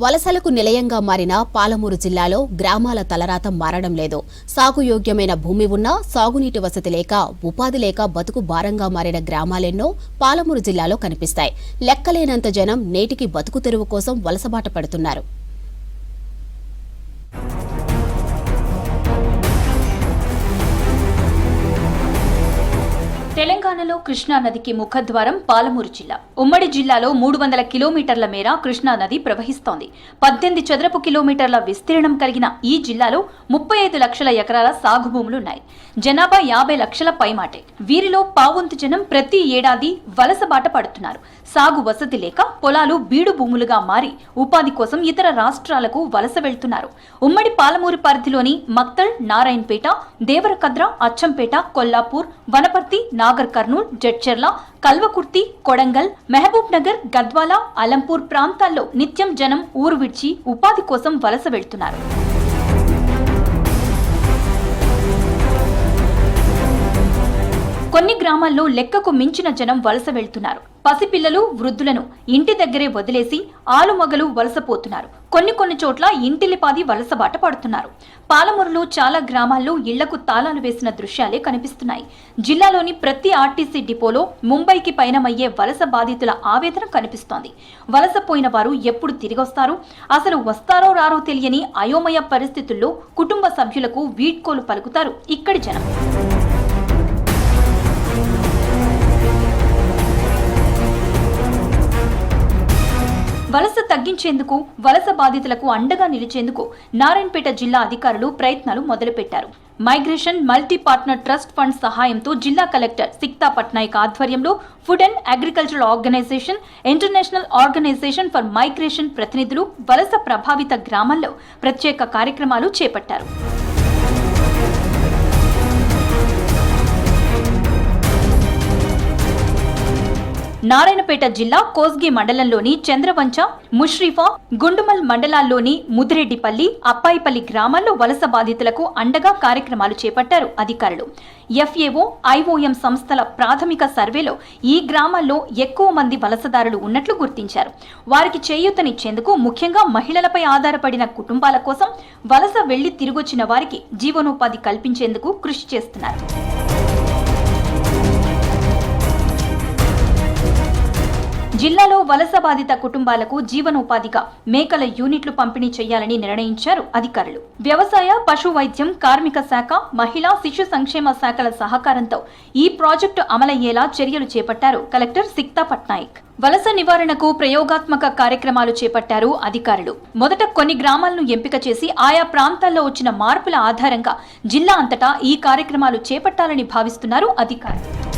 వలసలకు నిలయంగా మారిన పాలమూరు జిల్లాలో గ్రామాల తలరాత మారడం లేదు. సాగుయోగ్యమైన భూమి ఉన్నా సాగునీటి వసతి లేక, ఉపాధి లేక బతుకు భారంగా మారిన గ్రామాలెన్నో పాలమూరు జిల్లాలో కనిపిస్తాయి. లెక్కలేనంత జనం నేటికి బతుకు తెరువు కోసం వలసబాట పడుతున్నారు. తెలంగాణలో కృష్ణా నదికి ముఖద్వారం పాలమూరు జిల్లా. ఉమ్మడి జిల్లాలో 300 కిలోమీటర్ల మేర కృష్ణా నది ప్రవహిస్తోంది. 18 చదరపు కిలోమీటర్ల విస్తీర్ణం కలిగిన ఈ జిల్లాలో 35 లక్షల ఎకరాల సాగు భూములున్నాయి. జనాభా 50 లక్షల పైమాటే. వీరిలో పావంతు జనం ప్రతి ఏడాది వలసబాట పడుతున్నారు. సాగు వసతి లేక పొలాలు బీడు భూములుగా మారి ఉపాధి కోసం ఇతర రాష్ట్రాలకు వలస వెళ్తున్నారు. ఉమ్మడి పాలమూరు పరిధిలోని మక్తల్, నారాయణపేట, దేవరకద్ర, అచ్చంపేట, కొల్లాపూర్, వనపర్తి, నాగర్ కర్నూల్, జడ్చర్ల, కల్వకుర్తి, కొడంగల్, మహబూబ్ నగర్, గద్వాల, అలంపూర్ ప్రాంతాల్లో నిత్యం జనం ఊరు విడిచి ఉపాధి కోసం వలస వెళ్తున్నారు. కొన్ని గ్రామాల్లో లెక్కకు మించిన జనం వలస వెళ్తున్నారు. పసిపిల్లలు, వృద్ధులను ఇంటి దగ్గరే వదిలేసి ఆలుమగలు వలసపోతున్నారు. కొన్ని చోట్ల ఇంటిలిపాది వలసబాట పడుతున్నారు. పాలమూరులో చాలా గ్రామాల్లో ఇళ్లకు తాళాలు వేసిన దృశ్యాలే కనిపిస్తున్నాయి. జిల్లాలోని ప్రతి ఆర్టీసీ డిపోలో ముంబైకి పయనమయ్యే వలస బాధితుల ఆవేదన కనిపిస్తోంది. వలసపోయిన వారు ఎప్పుడు తిరిగొస్తారు, అసలు వస్తారో రారో తెలియని అయోమయ పరిస్థితుల్లో కుటుంబ సభ్యులకు వీడ్కోలు పలుకుతారు ఇక్కడి జనం. వలస తగ్గించేందుకు, వలస బాధితులకు అండగా నిలిచేందుకు నారాయణపేట జిల్లా అధికారులు ప్రయత్నాలు మొదలుపెట్టారు. Migration multi partner trust fund సహాయంతో జిల్లా కలెక్టర్ సిక్తా పట్నాయక్ ఆధ్వర్యంలో food and agricultural organization, international organization for migration ప్రతినిధులు వలస ప్రభావిత గ్రామాల్లో ప్రత్యేక కార్యక్రమాలు చేపట్టారు. నారాయణపేట జిల్లా కోస్గి మండలంలోని చంద్రవంచ, ముష్రిఫా, గుండుమల్ మండలాల్లోని ముదిరెడ్డిపల్లి, అప్పాయిపల్లి గ్రామాల్లో వలస బాధితులకు అండగా కార్యక్రమాలు చేపట్టారు అధికారులు. FAO, IOM సంస్థల ప్రాథమిక సర్వేలో ఈ గ్రామాల్లో ఎక్కువ మంది వలసదారులు ఉన్నట్లు గుర్తించారు. వారికి చేయూతనిచ్చేందుకు, ముఖ్యంగా మహిళలపై ఆధారపడిన కుటుంబాల కోసం వలస వెళ్లి తిరిగొచ్చిన వారికి జీవనోపాధి కల్పించేందుకు కృషి చేస్తున్నారు. జిల్లాలో వలస బాధిత కుటుంబాలకు జీవనోపాధిగా మేకల యూనిట్లు పంపిణీ చేయాలని నిర్ణయించారు అధికారులు. వ్యవసాయ, పశు వైద్యం, కార్మిక శాఖ, మహిళా, శిశు సంక్షేమ శాఖల సహకారంతో ఈ ప్రాజెక్టు అమలయ్యేలా చర్యలు చేపట్టారు కలెక్టర్ సిక్తా పట్నాయక్. వలస నివారణకు ప్రయోగాత్మక కార్యక్రమాలు చేపట్టారు అధికారులు. మొదట కొన్ని గ్రామాలను ఎంపిక చేసి ఆయా ప్రాంతాల్లో వచ్చిన మార్పుల ఆధారంగా జిల్లా అంతటా ఈ కార్యక్రమాలు చేపట్టాలని భావిస్తున్నారు అధికారులు.